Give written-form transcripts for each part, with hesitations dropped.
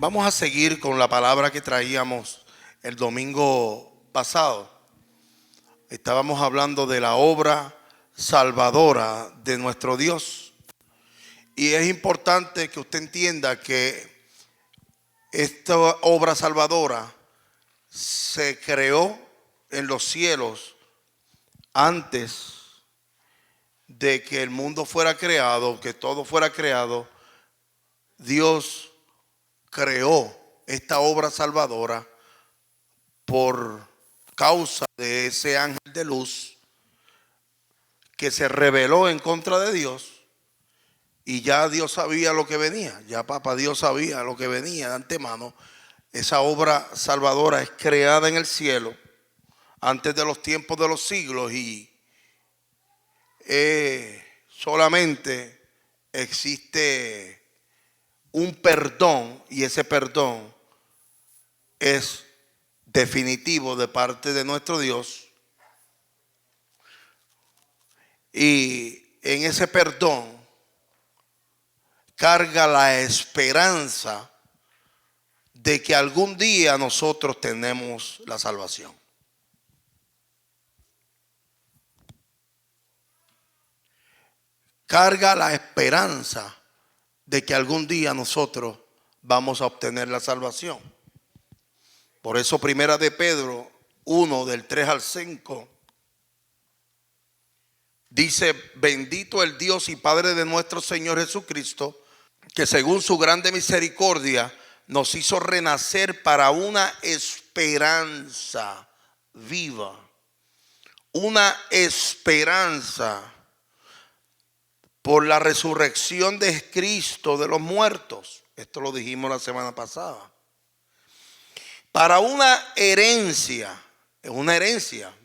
Vamos a seguir con la palabra que traíamos el domingo pasado. Estábamos hablando de la obra salvadora de nuestro Dios. Y es importante que usted entienda que esta obra salvadora se creó en los cielos antes de que el mundo fuera creado, que todo fuera creado. Dios creó esta obra salvadora por causa de ese ángel de luz que se rebeló en contra de Dios. Y ya Dios sabía lo que venía, ya papá Dios sabía lo que venía de antemano. Esa obra salvadora es creada en el cielo antes de los tiempos de los siglos y solamente existe un perdón, y ese perdón es definitivo de parte de nuestro Dios. Y en ese perdón carga la esperanza de que algún día nosotros tenemos la salvación. Carga la esperanza de que algún día nosotros vamos a obtener la salvación. Por eso Primera de Pedro 1 del 3 al 5 dice: bendito el Dios y Padre de nuestro Señor Jesucristo, que según su grande misericordia nos hizo renacer para una esperanza viva. Una esperanza por la resurrección de Cristo de los muertos. Esto lo dijimos la semana pasada. Para una herencia, es una herencia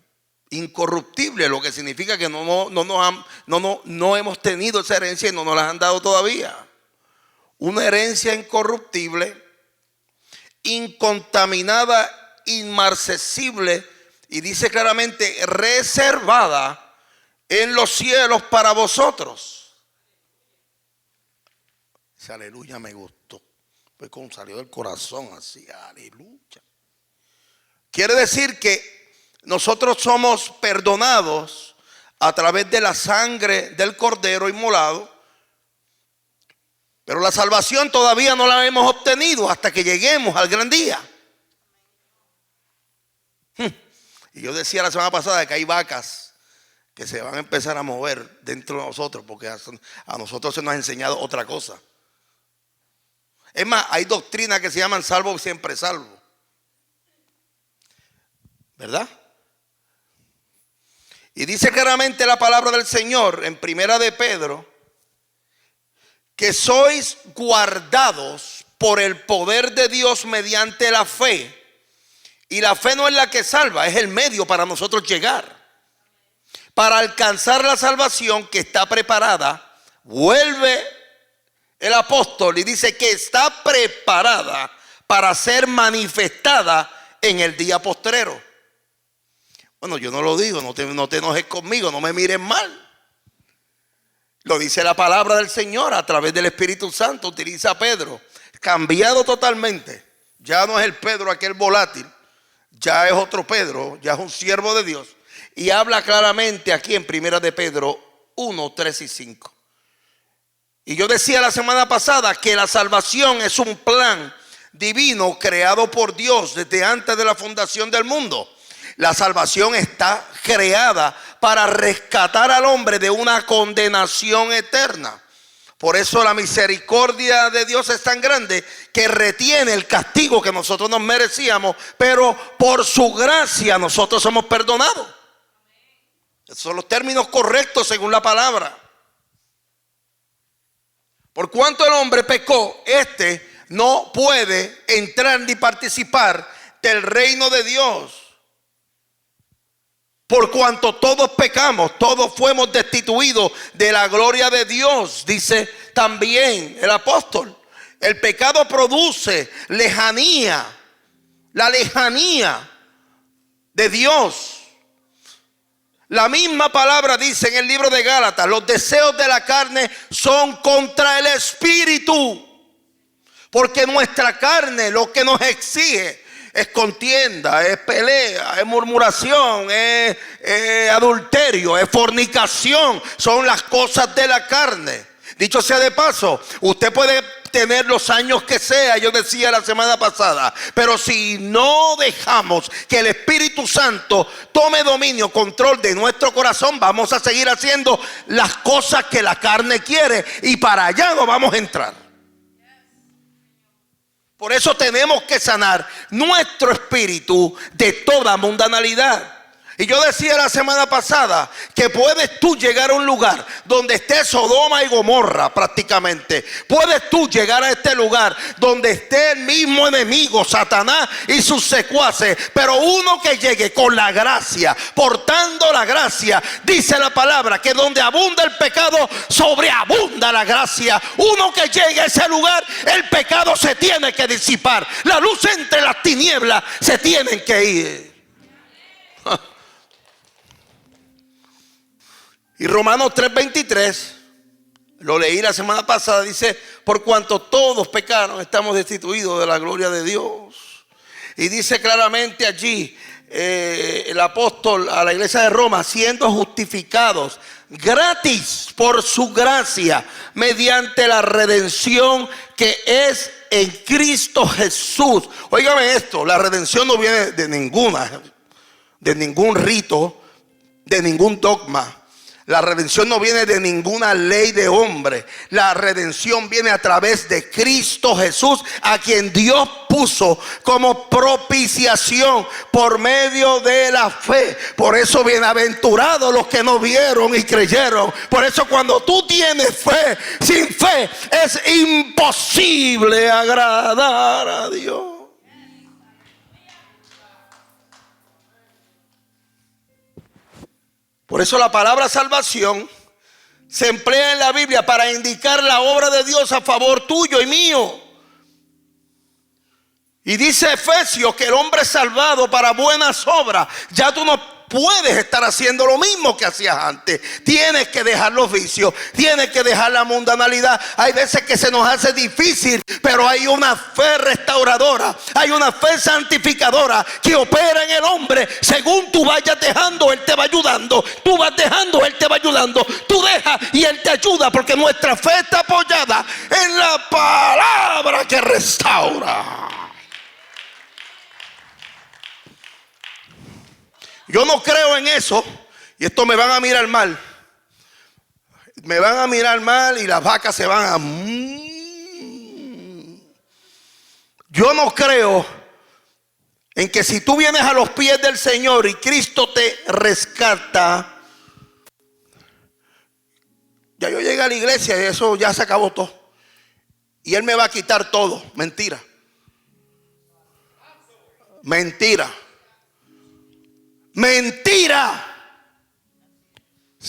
incorruptible, lo que significa que no hemos tenido esa herencia y no nos la han dado todavía. Una herencia incorruptible, incontaminada, inmarcesible, y dice claramente reservada en los cielos para vosotros. Ese aleluya me gustó. Pues como salió del corazón así, aleluya. Quiere decir que nosotros somos perdonados a través de la sangre del Cordero inmolado. Pero la salvación todavía no la hemos obtenido hasta que lleguemos al gran día. Y yo decía la semana pasada que hay vacas que se van a empezar a mover dentro de nosotros, porque a nosotros se nos ha enseñado otra cosa. Es más, hay doctrinas que se llaman salvo siempre salvo, ¿verdad? Y dice claramente la palabra del Señor en Primera de Pedro que sois guardados por el poder de Dios mediante la fe. Y la fe no es la que salva, es el medio para nosotros llegar. Para alcanzar la salvación que está preparada, vuelve el apóstol y dice que está preparada para ser manifestada en el día postrero. Bueno, yo no lo digo, no te enojes conmigo, no me mires mal. Lo dice la palabra del Señor a través del Espíritu Santo. Utiliza a Pedro, cambiado totalmente. Ya no es el Pedro aquel volátil, ya es otro Pedro, ya es un siervo de Dios. Y habla claramente aquí en Primera de Pedro 1, 3 y 5. Y yo decía la semana pasada que la salvación es un plan divino creado por Dios desde antes de la fundación del mundo. La salvación está creada para rescatar al hombre de una condenación eterna. Por eso la misericordia de Dios es tan grande que retiene el castigo que nosotros nos merecíamos, pero por su gracia nosotros somos perdonados. Esos son los términos correctos según la palabra. Por cuanto el hombre pecó, este no puede entrar ni participar del reino de Dios. Por cuanto todos pecamos, todos fuimos destituidos de la gloria de Dios, dice también el apóstol. El pecado produce lejanía, la lejanía de Dios. La misma palabra dice en el libro de Gálatas: los deseos de la carne son contra el espíritu, Porque nuestra carne lo que nos exige es contienda, es pelea, es murmuración, es adulterio, es fornicación. Son las cosas de la carne. Dicho sea de paso, usted puede tener los años que sea, yo decía la semana pasada, pero si no dejamos que el Espíritu Santo tome dominio, control de nuestro corazón, vamos a seguir haciendo las cosas que la carne quiere y para allá no vamos a entrar. Por eso tenemos que sanar nuestro espíritu de toda mundanalidad. Y yo decía la semana pasada que puedes tú llegar a un lugar donde esté Sodoma y Gomorra prácticamente. Puedes tú llegar a este lugar donde esté el mismo enemigo, Satanás y sus secuaces. Pero uno que llegue con la gracia, portando la gracia, dice la palabra que donde abunda el pecado, sobreabunda la gracia. Uno que llegue a ese lugar, el pecado se tiene que disipar. La luz entre las tinieblas se tienen que ir. Y Romanos 3:23, lo leí la semana pasada, dice: por cuanto todos pecaron, estamos destituidos de la gloria de Dios. Y dice claramente allí el apóstol a la iglesia de Roma: siendo justificados gratis por su gracia, mediante la redención que es en Cristo Jesús. Óigame esto, la redención no viene de ningún rito, de ningún dogma. La redención no viene de ninguna ley de hombre. La redención viene a través de Cristo Jesús, a quien Dios puso como propiciación por medio de la fe. Por eso bienaventurados los que no vieron y creyeron. Por eso cuando tú tienes fe, sin fe es imposible agradar a Dios. Por eso la palabra salvación se emplea en la Biblia para indicar la obra de Dios a favor tuyo y mío. Y dice Efesios que el hombre es salvado para buenas obras. Ya tú no puedes estar haciendo lo mismo que hacías antes. Tienes que dejar los vicios, tienes que dejar la mundanalidad. Hay veces que se nos hace difícil, pero hay una fe restauradora, hay una fe santificadora que opera en el hombre. Según tú vayas dejando, Él te va ayudando. Tú vas dejando, Él te va ayudando. Tú dejas y Él te ayuda, porque nuestra fe está apoyada en la palabra que restaura. Yo no creo en eso. Y esto me van a mirar mal. Me van a mirar mal y las vacas se van a... Yo no creo en que si tú vienes a los pies del Señor y Cristo te rescata, ya yo llegué a la iglesia y eso ya se acabó todo. Y Él me va a quitar todo. Mentira. Mentira. Mentira.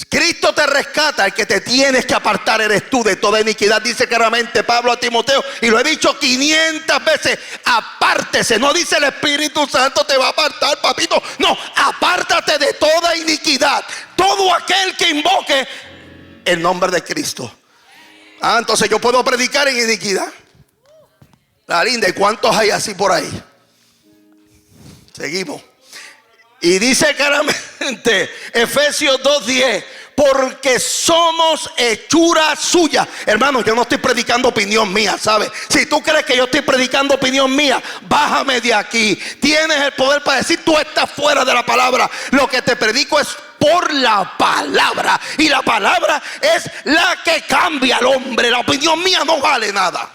Cristo te rescata. El que te tienes que apartar eres tú de toda iniquidad. Dice claramente Pablo a Timoteo, y lo he dicho 500 veces: apártese. No dice el Espíritu Santo te va a apartar, papito. No, apártate de toda iniquidad. Todo aquel que invoque el nombre de Cristo. Entonces yo puedo predicar en iniquidad. La linda, ¿y cuántos hay así por ahí? Seguimos. Y dice claramente Efesios 2:10: porque somos hechura suya. Hermano, yo no estoy predicando opinión mía, ¿sabes? Si tú crees que yo estoy predicando opinión mía, bájame de aquí. Tienes el poder para decir: tú estás fuera de la palabra. Lo que te predico es por la palabra, y la palabra es la que cambia al hombre. La opinión mía no vale nada.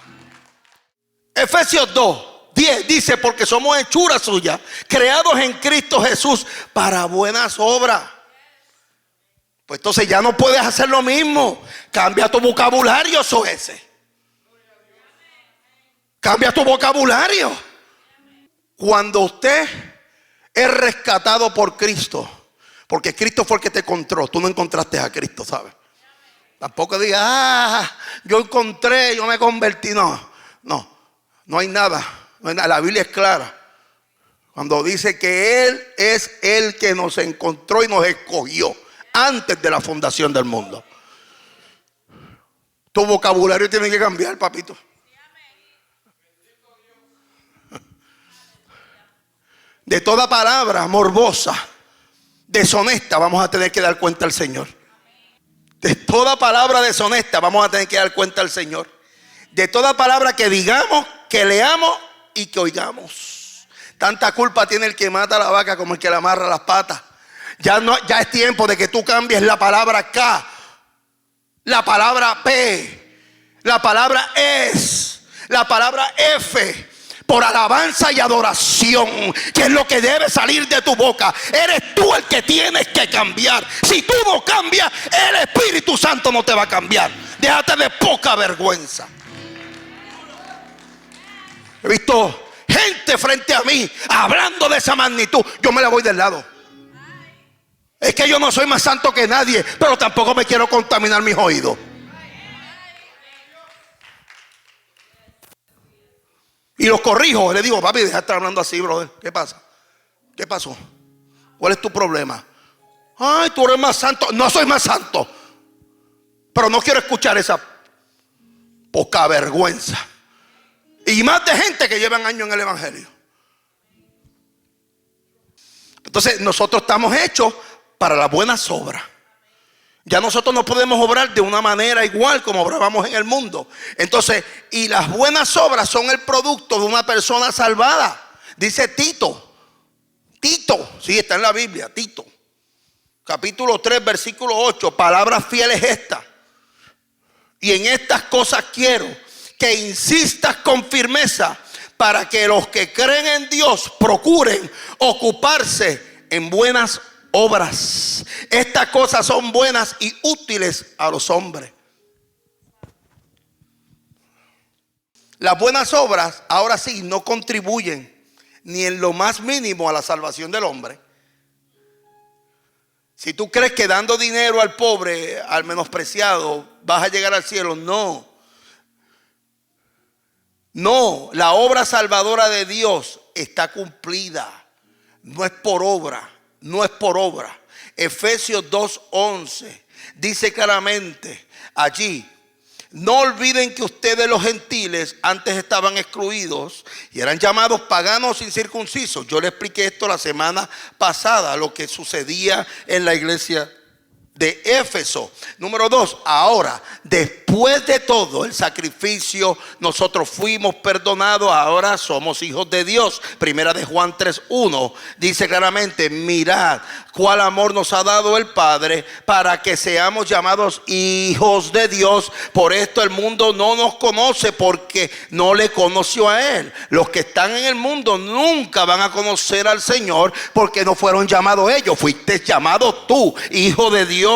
Efesios 2:10 dice: porque somos hechura suya, creados en Cristo Jesús para buenas obras. Pues entonces ya no puedes hacer lo mismo. Cambia tu vocabulario, ese. Cambia tu vocabulario. Cuando usted es rescatado por Cristo, porque Cristo fue el que te encontró, tú no encontraste a Cristo, ¿sabes? Tampoco digas: yo encontré, yo me convertí. No hay nada. La Biblia es clara cuando dice que Él es el que nos encontró y nos escogió antes de la fundación del mundo. Tu vocabulario tiene que cambiar, papito. De toda palabra morbosa, deshonesta, vamos a tener que dar cuenta al Señor. De toda palabra deshonesta vamos a tener que dar cuenta al Señor. De toda palabra que digamos, que leamos y que oigamos. Tanta culpa tiene el que mata a la vaca como el que le amarra las patas. Ya es tiempo de que tú cambies la palabra K, la palabra P, la palabra S, la palabra F, por alabanza y adoración, que es lo que debe salir de tu boca. Eres tú el que tienes que cambiar. Si tú no cambias, el Espíritu Santo no te va a cambiar. Déjate de poca vergüenza. He visto gente frente a mí hablando de esa magnitud. Yo me la voy del lado. Es que yo no soy más santo que nadie, pero tampoco me quiero contaminar mis oídos. Y los corrijo, le digo, papi, deja de estar hablando así, brother. ¿Qué pasa? ¿Qué pasó? ¿Cuál es tu problema? Ay, tú eres más santo. No soy más santo, pero no quiero escuchar esa poca vergüenza. Y más de gente que llevan años en el evangelio. Entonces nosotros estamos hechos para las buenas obras. Ya nosotros no podemos obrar de una manera igual como obrábamos en el mundo. Entonces, y las buenas obras son el producto de una persona salvada. Dice Tito, sí, está en la Biblia, Tito, capítulo 3, versículo 8, palabras fieles estas. Y en estas cosas quiero que insistas con firmeza para que los que creen en Dios procuren ocuparse en buenas obras. Estas cosas son buenas y útiles a los hombres. Las buenas obras, ahora sí, no contribuyen ni en lo más mínimo a la salvación del hombre. Si tú crees que dando dinero al pobre, al menospreciado, vas a llegar al cielo, no. No, la obra salvadora de Dios está cumplida. No es por obra, no es por obra. Efesios 2:11 dice claramente allí: no olviden que ustedes los gentiles antes estaban excluidos y eran llamados paganos incircuncisos. Yo le expliqué esto la semana pasada, lo que sucedía en la iglesia de Éfeso. Número 2, ahora, después de todo el sacrificio, nosotros fuimos perdonados, ahora somos hijos de Dios. Primera de Juan 3:1 dice claramente: mirad cuál amor nos ha dado el Padre para que seamos llamados hijos de Dios. Por esto el mundo no nos conoce, porque no le conoció a Él. Los que están en el mundo nunca van a conocer al Señor, porque no fueron llamados ellos. Fuiste llamado tú, hijo de Dios.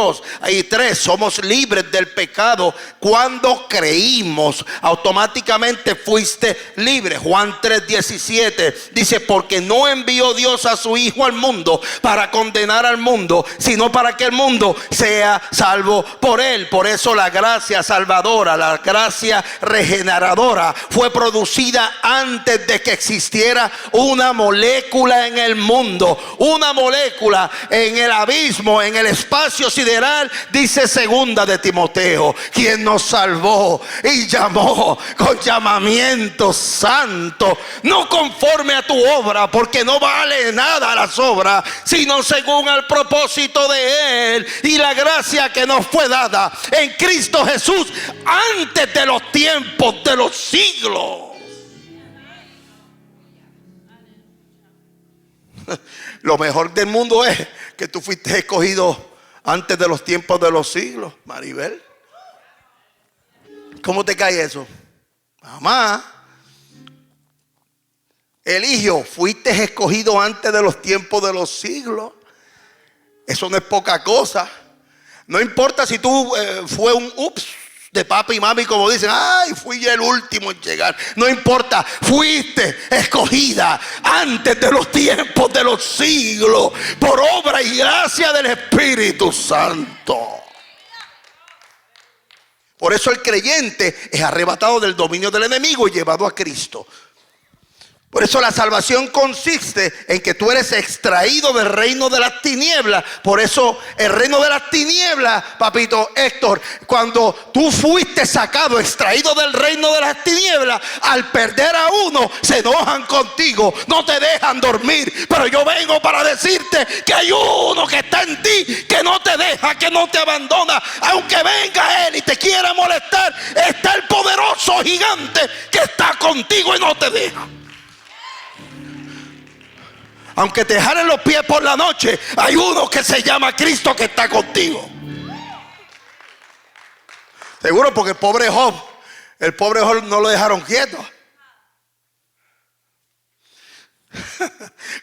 Hay 3, somos libres del pecado cuando creímos. Automáticamente fuiste libre. Juan 3:17 dice: porque no envió Dios a su Hijo al mundo para condenar al mundo, sino para que el mundo sea salvo por él. Por eso la gracia salvadora, la gracia regeneradora fue producida antes de que existiera una molécula en el mundo, una molécula en el abismo, en el espacio sideral. Dice segunda de Timoteo: quien nos salvó y llamó con llamamiento santo, no conforme a tu obra, porque no vale nada las obras, sino según el propósito de Él y la gracia que nos fue dada en Cristo Jesús antes de los tiempos de los siglos. Lo mejor del mundo es que tú fuiste escogido antes de los tiempos de los siglos, Maribel. ¿Cómo te cae eso? Mamá, Eligio, fuiste escogido antes de los tiempos de los siglos. Eso no es poca cosa. No importa si tú fue un ups de papi y mami, como dicen: ay, fui el último en llegar. No importa, fuiste escogida antes de los tiempos de los siglos, por obra y gracia del Espíritu Santo. Por eso el creyente es arrebatado del dominio del enemigo y llevado a Cristo. Por eso la salvación consiste en que tú eres extraído del reino de las tinieblas. Por eso el reino de las tinieblas, papito Héctor, cuando tú fuiste sacado, extraído del reino de las tinieblas, al perder a uno, se enojan contigo, no te dejan dormir. Pero yo vengo para decirte que hay uno que está en ti, que no te deja, que no te abandona. Aunque venga él y te quiera molestar, está el poderoso gigante que está contigo y no te deja. Aunque te jalen los pies por la noche, hay uno que se llama Cristo que está contigo. Seguro, porque el pobre Job no lo dejaron quieto.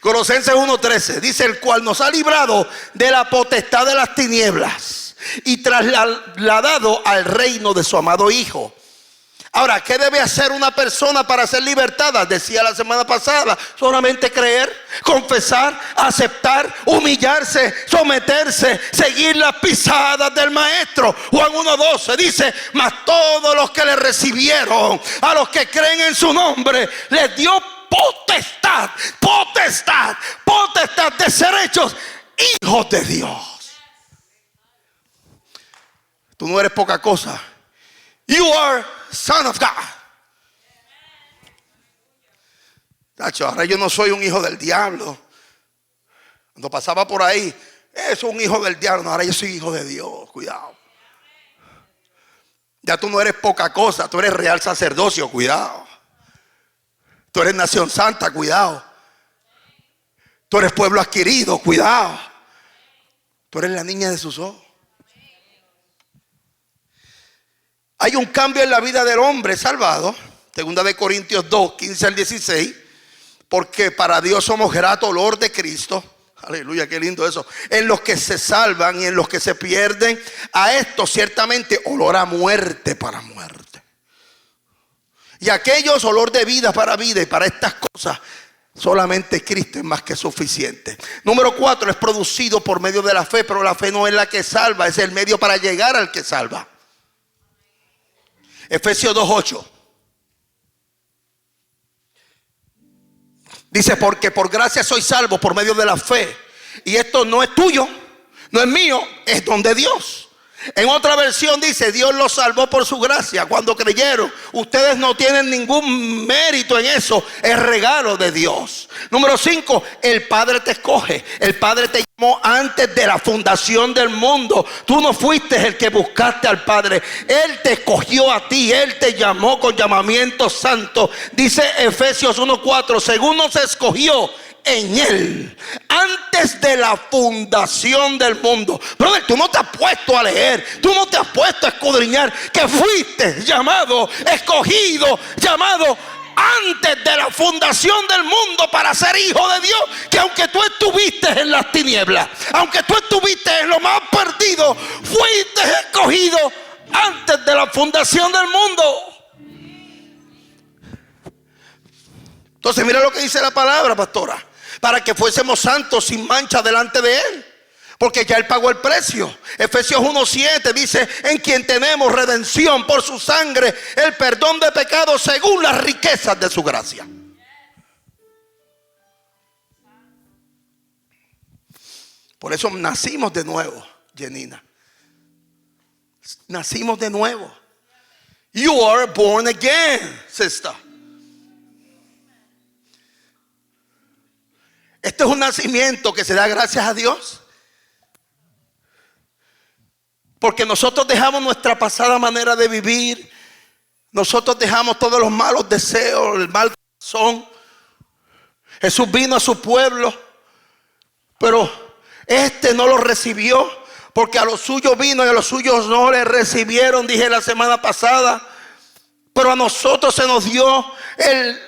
Colosenses 1:13 dice: el cual nos ha librado de la potestad de las tinieblas y trasladado al reino de su amado Hijo. Ahora, ¿qué debe hacer una persona para ser libertada? Decía la semana pasada, solamente creer, confesar, aceptar, humillarse, someterse, seguir las pisadas del maestro. Juan 1:12 dice: mas todos los que le recibieron, a los que creen en su nombre, les dio potestad de ser hechos hijos de Dios. Tú no eres poca cosa. You are son of God. Tacho, ahora yo no soy un hijo del diablo. Cuando pasaba por ahí, eso es un hijo del diablo. No, ahora yo soy hijo de Dios. Cuidado. Ya tú no eres poca cosa, tú eres real sacerdocio. Cuidado. Tú eres nación santa. Cuidado. Tú eres pueblo adquirido. Cuidado. Tú eres la niña de sus ojos. Hay un cambio en la vida del hombre salvado. Segunda de Corintios 2, 15 al 16. Porque para Dios somos grato olor de Cristo. Aleluya, qué lindo eso. En los que se salvan y en los que se pierden. A esto ciertamente olor a muerte para muerte. Y aquellos olor de vida para vida. Y para estas cosas solamente Cristo es más que suficiente. Número 4, es producido por medio de la fe. Pero la fe no es la que salva, es el medio para llegar al que salva. Efesios 2:8 dice: porque por gracia soy salvo por medio de la fe, y esto no es tuyo, no es mío, es don de Dios. En otra versión dice: Dios los salvó por su gracia cuando creyeron. Ustedes no tienen ningún mérito en eso, es regalo de Dios. Número 5, el Padre te escoge. El Padre te llamó antes de la fundación del mundo. Tú no fuiste el que buscaste al Padre, Él te escogió a ti, Él te llamó con llamamiento santo. Dice Efesios 1:4: según nos escogió en Él antes de la fundación del mundo. Brother, tú no te has puesto a leer, tú no te has puesto a escudriñar que fuiste llamado, escogido, llamado antes de la fundación del mundo para ser hijo de Dios. Que aunque tú estuviste en las tinieblas, aunque tú estuviste en lo más perdido, fuiste escogido antes de la fundación del mundo. Entonces mira lo que dice la palabra, pastora: para que fuésemos santos sin mancha delante de Él, porque ya Él pagó el precio. Efesios 1:7 dice: en quien tenemos redención por su sangre, el perdón de pecados según las riquezas de su gracia. Por eso nacimos de nuevo, Jenina. Nacimos de nuevo. You are born again, sister. Este es un nacimiento que se da gracias a Dios, porque nosotros dejamos nuestra pasada manera de vivir. Nosotros dejamos todos los malos deseos, el mal corazón. Jesús vino a su pueblo, pero no lo recibió, porque a los suyos vino y a los suyos no le recibieron, dije la semana pasada. Pero a nosotros se nos dio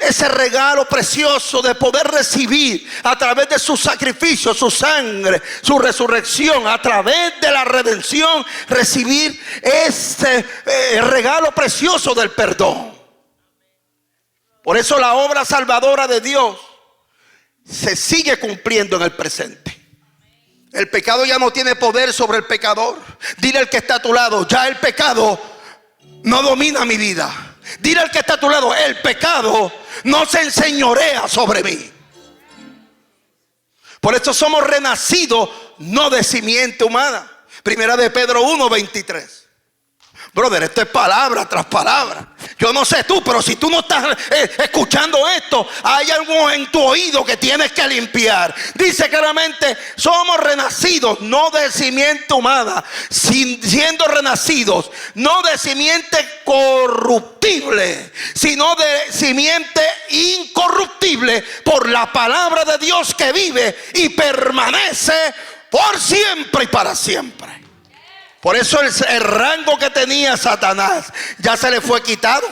ese regalo precioso de poder recibir a través de su sacrificio, su sangre, su resurrección, a través de la redención, recibir ese regalo precioso del perdón. Por eso la obra salvadora de Dios se sigue cumpliendo en el presente. El pecado ya no tiene poder sobre el pecador. Dile al que está a tu lado: ya el pecado no domina mi vida. Dile al que está a tu lado: el pecado no se enseñorea sobre mí. Por eso somos renacidos, no de simiente humana. Primera de Pedro 1:23. Brother, esto es palabra tras palabra. Yo no sé tú, pero si tú no estás escuchando esto, hay algo en tu oído que tienes que limpiar. Dice claramente, somos renacidos, no de simiente humana, siendo renacidos, no de simiente corruptible, sino de simiente incorruptible, por la palabra de Dios que vive y permanece por siempre y para siempre. Por eso el rango que tenía Satanás ya se le fue quitado.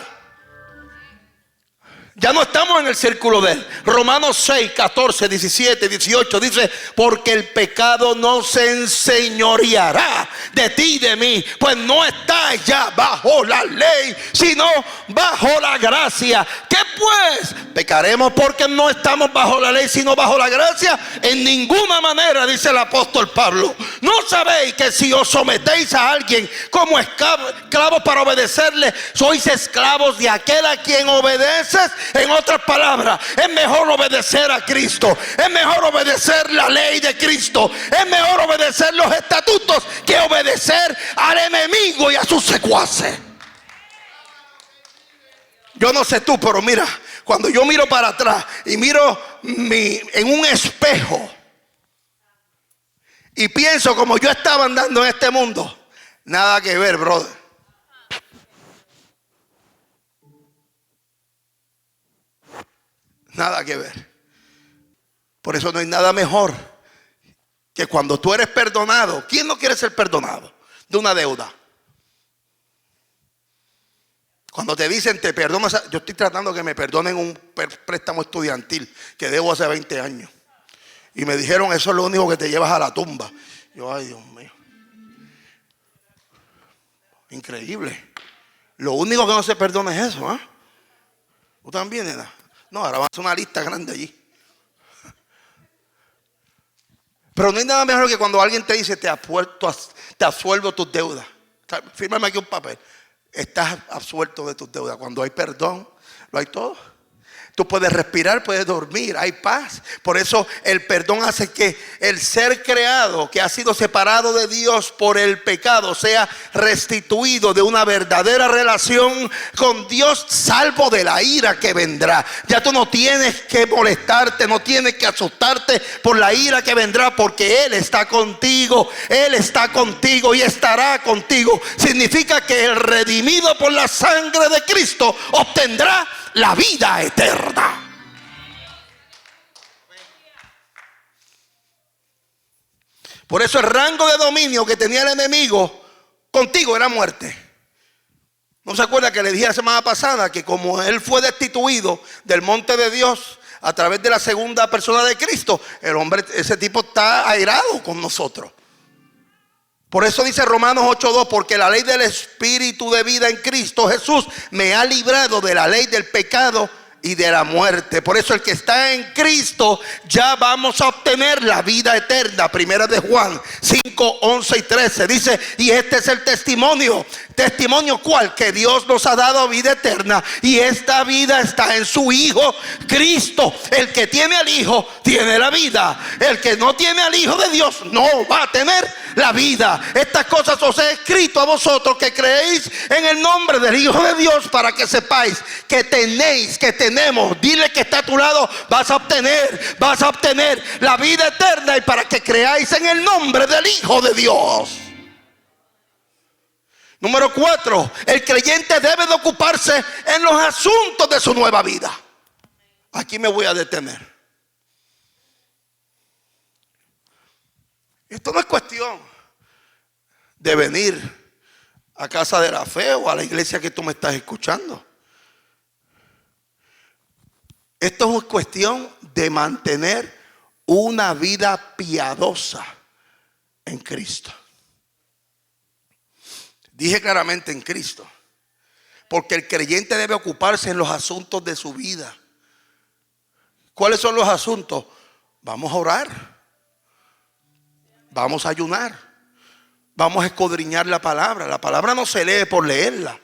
Ya no estamos en el círculo de él. Romanos 6, 14, 17, 18 dice: porque el pecado no se enseñoreará de ti y de mí, pues no estás ya bajo la ley, sino bajo la gracia. ¿Qué pues? ¿Pecaremos porque no estamos bajo la ley, sino bajo la gracia? En ninguna manera, dice el apóstol Pablo. ¿No sabéis que si os sometéis a alguien como esclavos para obedecerle, sois esclavos de aquel a quien obedeces? En otras palabras, es mejor obedecer a Cristo, es mejor obedecer la ley de Cristo, es mejor obedecer los estatutos que obedecer al enemigo y a sus secuaces. Yo no sé tú, pero mira, cuando yo miro para atrás y miro en un espejo y pienso como yo estaba andando en este mundo, nada que ver, brother. Nada que ver. Por eso no hay nada mejor que cuando tú eres perdonado. ¿Quién no quiere ser perdonado de una deuda? Cuando te dicen te perdono, yo estoy tratando que me perdonen un préstamo estudiantil que debo hace 20 años. Y me dijeron, eso es lo único que te llevas a la tumba. Yo, ay Dios mío. Increíble. Lo único que no se perdona es eso, ¿eh? ¿Tú también, nena? No, ahora va a hacer una lista grande allí. Pero no hay nada mejor que cuando alguien te dice te absuelvo tus deudas. Fírmame aquí un papel. Estás absuelto de tus deudas. Cuando hay perdón, lo hay todo. Tú puedes respirar, puedes dormir, hay paz. Por eso el perdón hace que el ser creado, que ha sido separado de Dios por el pecado, sea restituido de una verdadera relación con Dios, salvo de la ira que vendrá. Ya tú no tienes que molestarte, no tienes que asustarte por la ira que vendrá, porque Él está contigo. Él está contigo y estará contigo. Significa que el redimido por la sangre de Cristo obtendrá la vida eterna. Por eso el rango de dominio que tenía el enemigo contigo era muerte. ¿No se acuerda que le dije la semana pasada que como él fue destituido del monte de Dios a través de la segunda persona de Cristo, el hombre, ese tipo está airado con nosotros? Por eso dice Romanos 8:2, porque la ley del Espíritu de vida en Cristo Jesús me ha librado de la ley del pecado y de la muerte. Por eso el que está en Cristo ya vamos a obtener la vida eterna. Primera de Juan 5, 11 y 13 dice: y este es el testimonio. ¿Testimonio cuál? Que Dios nos ha dado vida eterna, y esta vida está en su Hijo Cristo. El que tiene al Hijo tiene la vida. El que no tiene al Hijo de Dios no va a tener la vida. Estas cosas os he escrito a vosotros que creéis en el nombre del Hijo de Dios, para que sepáis que tenéis, que tenemos. Dile que está a tu lado: vas a obtener la vida eterna, y para que creáis en el nombre del Hijo de Dios. Número 4, el creyente debe de ocuparse en los asuntos de su nueva vida. Aquí me voy a detener. Esto no es cuestión de venir a Casa de la Fe o a la iglesia que tú me estás escuchando. Esto es cuestión de mantener una vida piadosa en Cristo. Dije claramente en Cristo, porque el creyente debe ocuparse en los asuntos de su vida. ¿Cuáles son los asuntos? Vamos a orar, vamos a ayunar, vamos a escudriñar la palabra. La palabra no se lee por leerla,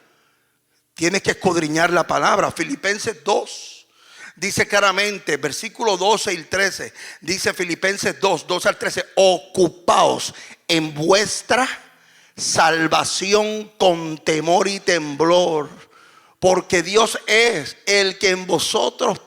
tienes que escudriñar la palabra. Filipenses 2, Dice claramente, versículo 12 y 13, dice Filipenses 2, 12 al 13, ocupaos en vuestra salvación con temor y temblor, porque Dios es el que en vosotros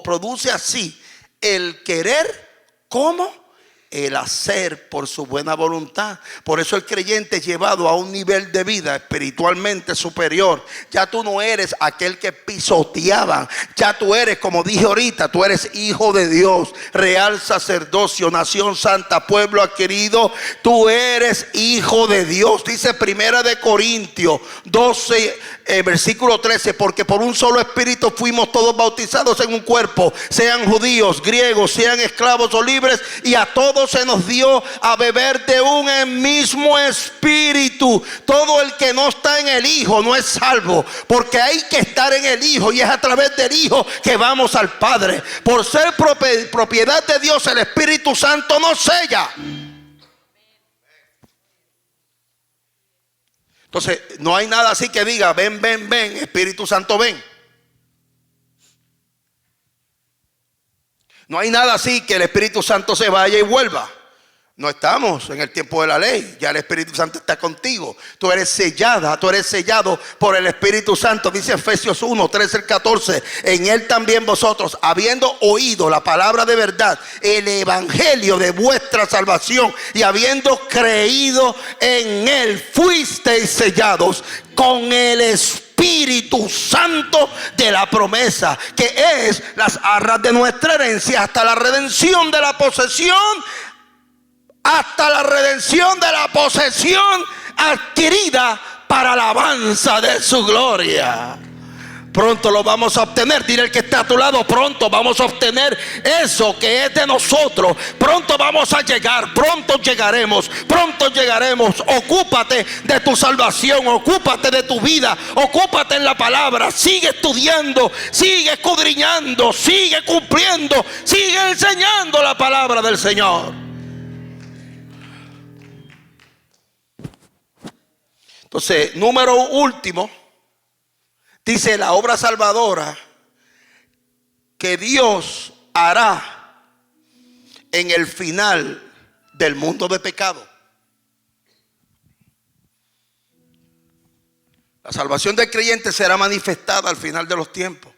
produce así el querer como el hacer por su buena voluntad. Por eso el creyente es llevado a un nivel de vida espiritualmente superior. Ya tú no eres aquel que pisoteaban. Ya tú eres, como dije ahorita, tú eres hijo de Dios, real sacerdocio, nación santa, pueblo adquirido. Tú eres hijo de Dios. Dice Primera de Corintios 12, versículo 13, porque por un solo espíritu fuimos todos bautizados en un cuerpo, sean judíos, griegos, sean esclavos o libres, y a todos se nos dio a beber de un mismo espíritu. Todo el que no está en el Hijo no es salvo, porque hay que estar en el Hijo, y es a través del Hijo que vamos al Padre. Por ser propiedad de Dios, el Espíritu Santo nos sella. Entonces no hay nada así que diga ven, ven, ven, Espíritu Santo, ven. No hay nada así que el Espíritu Santo se vaya y vuelva. No estamos en el tiempo de la ley. Ya el Espíritu Santo está contigo. Tú eres sellada, tú eres sellado por el Espíritu Santo. Dice Efesios 1, 13 al 14. En él también vosotros, habiendo oído la palabra de verdad, el evangelio de vuestra salvación, y habiendo creído en él, fuisteis sellados con el Espíritu Santo de la promesa, que es las arras de nuestra herencia, hasta la redención de la posesión, hasta la redención de la posesión adquirida para la alabanza de su gloria. Pronto lo vamos a obtener. Dile al que está a tu lado, pronto vamos a obtener eso que es de nosotros. Pronto vamos a llegar, pronto llegaremos, pronto llegaremos. Ocúpate de tu salvación, ocúpate de tu vida, ocúpate en la palabra. Sigue estudiando, sigue escudriñando, sigue cumpliendo, sigue enseñando la palabra del Señor. Entonces, número último, dice la obra salvadora que Dios hará en el final del mundo de pecado. La salvación del creyente será manifestada al final de los tiempos.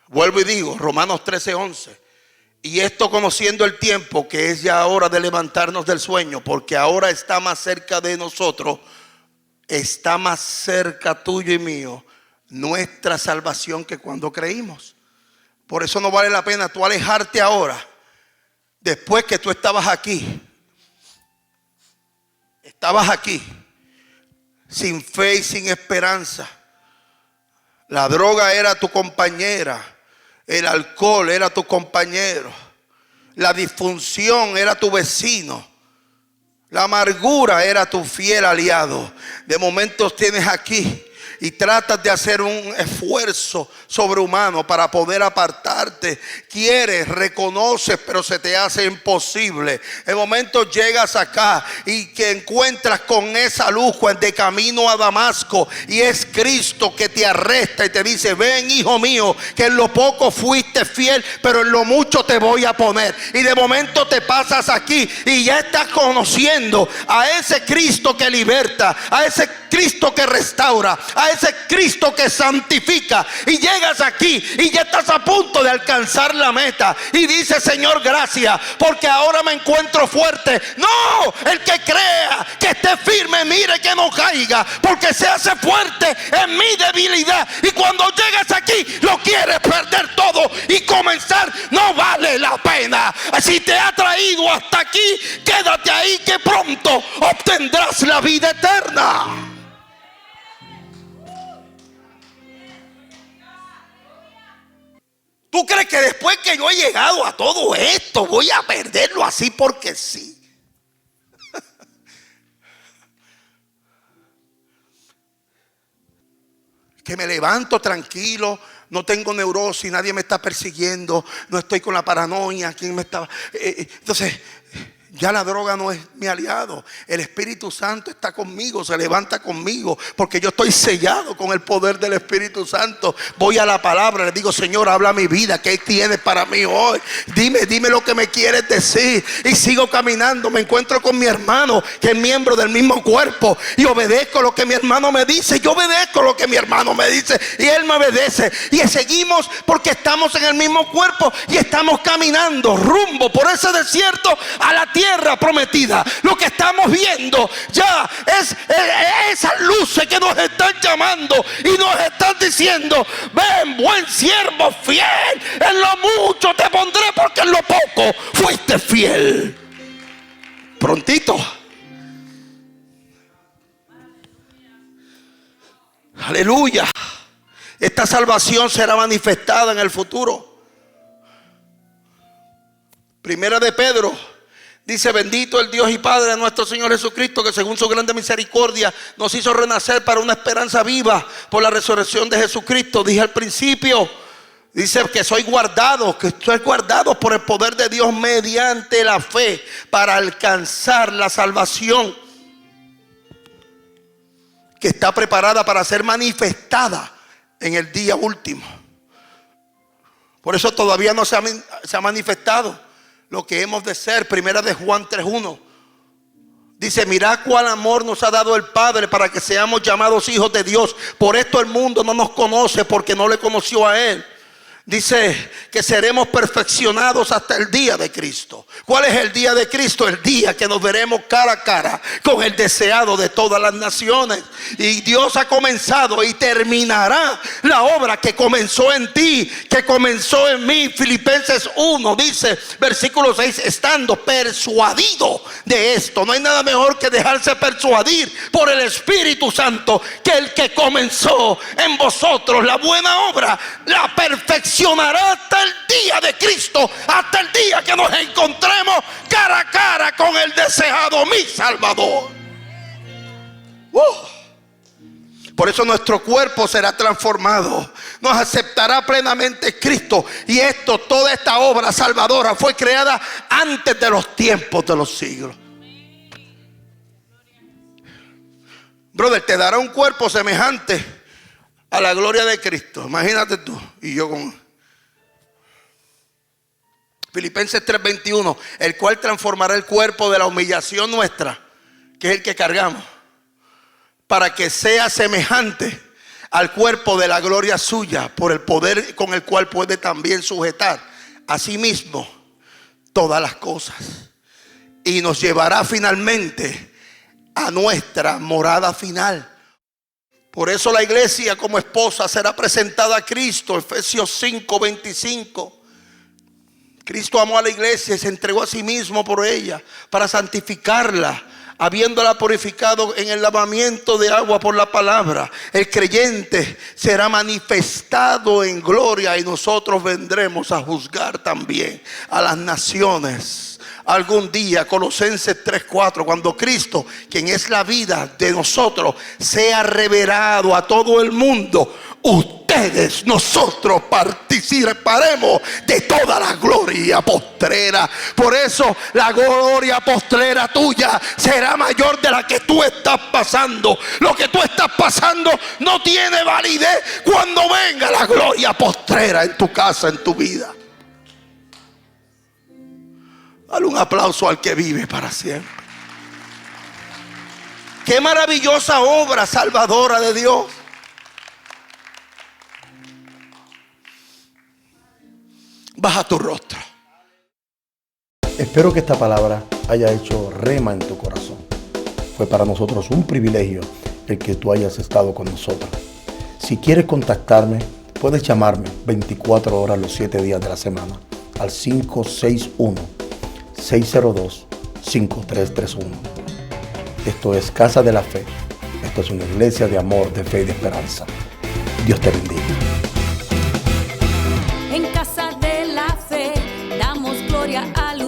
Vuelvo y digo, Romanos 13:11. Y esto conociendo el tiempo, que es ya hora de levantarnos del sueño, porque ahora está más cerca de nosotros, está más cerca tuyo y mío, nuestra salvación, que cuando creímos. Por eso no vale la pena tú alejarte ahora, después que tú estabas aquí, sin fe y sin esperanza. La droga era tu compañera, el alcohol era tu compañero, la disfunción era tu vecino, la amargura era tu fiel aliado. De momentos tienes aquí y tratas de hacer un esfuerzo sobrehumano para poder apartarte. Quieres, reconoces, pero se te hace imposible. En momentos llegas acá y que encuentras con esa luz de camino a Damasco, y es Cristo que te arresta y te dice: ven, hijo mío, que en lo poco fuiste fiel, pero en lo mucho te voy a poner. Y de momento te pasas aquí y ya estás conociendo a ese Cristo que liberta, a ese Cristo que restaura, a ese Cristo que santifica, y llegas aquí y ya estás a punto de alcanzar la meta y dices: Señor, gracias, porque ahora me encuentro fuerte. No, el que crea, que esté firme, mire que no caiga, porque se hace fuerte en mi debilidad. Y cuando llegas aquí lo quieres perder todo y comenzar, no vale la pena. Si te ha traído hasta aquí, quédate ahí, que pronto obtendrás la vida eterna. ¿Tú crees que después que yo he llegado a todo esto voy a perderlo así porque sí? Que me levanto tranquilo, no tengo neurosis, nadie me está persiguiendo, no estoy con la paranoia, ¿quién me está? Entonces Ya la droga no es mi aliado. El Espíritu Santo está conmigo, se levanta conmigo, porque yo estoy sellado con el poder del Espíritu Santo. Voy a la palabra, le digo: Señor, habla mi vida, ¿qué tienes para mí hoy? Dime lo que me quieres decir. Y sigo caminando, me encuentro con mi hermano, que es miembro del mismo cuerpo, y obedezco lo que mi hermano me dice. Yo obedezco lo que mi hermano me dice, y él me obedece. Y seguimos porque estamos en el mismo cuerpo y estamos caminando rumbo por ese desierto a la tierra prometida. Lo que estamos viendo ya es esas luces que nos están llamando y nos están diciendo: ven, buen siervo fiel, en lo mucho te pondré, porque en lo poco fuiste fiel. Prontito. Aleluya. Esta salvación será manifestada en el futuro. Primera de Pedro dice: bendito el Dios y Padre de nuestro Señor Jesucristo, que según su grande misericordia nos hizo renacer para una esperanza viva por la resurrección de Jesucristo. Dije al principio, dice que soy guardado por el poder de Dios mediante la fe para alcanzar la salvación que está preparada para ser manifestada en el día último. Por eso todavía no se ha manifestado lo que hemos de ser. Primera de Juan 3:1 dice: mirad cuál amor nos ha dado el Padre para que seamos llamados hijos de Dios. Por esto el mundo no nos conoce, porque no le conoció a Él. Dice que seremos perfeccionados hasta el día de Cristo. ¿Cuál es el día de Cristo? El día que nos veremos cara a cara con el deseado de todas las naciones. Y Dios ha comenzado y terminará la obra que comenzó en ti, que comenzó en mí. Filipenses 1 dice, versículo 6: estando persuadido de esto. No hay nada mejor que dejarse persuadir por el Espíritu Santo, que el que comenzó en vosotros la buena obra la perfeccionará hasta el día de Cristo, hasta el día que nos encontremos cara a cara con el deseado, mi Salvador. Por eso nuestro cuerpo será transformado, nos aceptará plenamente Cristo. Y toda esta obra salvadora fue creada antes de los tiempos de los siglos. Brother, te dará un cuerpo semejante a la gloria de Cristo. Imagínate tú y yo con Filipenses 3:21, el cual transformará el cuerpo de la humillación nuestra, que es el que cargamos, para que sea semejante al cuerpo de la gloria suya, por el poder con el cual puede también sujetar asimismo todas las cosas. Y nos llevará finalmente a nuestra morada final. Por eso la iglesia como esposa será presentada a Cristo. Efesios 5:25. Cristo amó a la iglesia y se entregó a sí mismo por ella, para santificarla, habiéndola purificado en el lavamiento de agua por la palabra. El creyente será manifestado en gloria, y nosotros vendremos a juzgar también a las naciones algún día. Colosenses 3:4, cuando Cristo, quien es la vida de nosotros, sea revelado a todo el mundo, nosotros participaremos de toda la gloria postrera. Por eso la gloria postrera tuya será mayor de la que tú estás pasando. Lo que tú estás pasando no tiene validez cuando venga la gloria postrera en tu casa, en tu vida. Dale un aplauso al que vive para siempre. Qué maravillosa obra salvadora de Dios. Baja tu rostro. Espero que esta palabra haya hecho rema en tu corazón. Fue para nosotros un privilegio el que tú hayas estado con nosotros. Si quieres contactarme, puedes llamarme 24 horas los 7 días de la semana al 561-602-5331. Esto es Casa de la Fe. Esto es una iglesia de amor, de fe y de esperanza. Dios te bendiga. En Casa de la Fe damos gloria al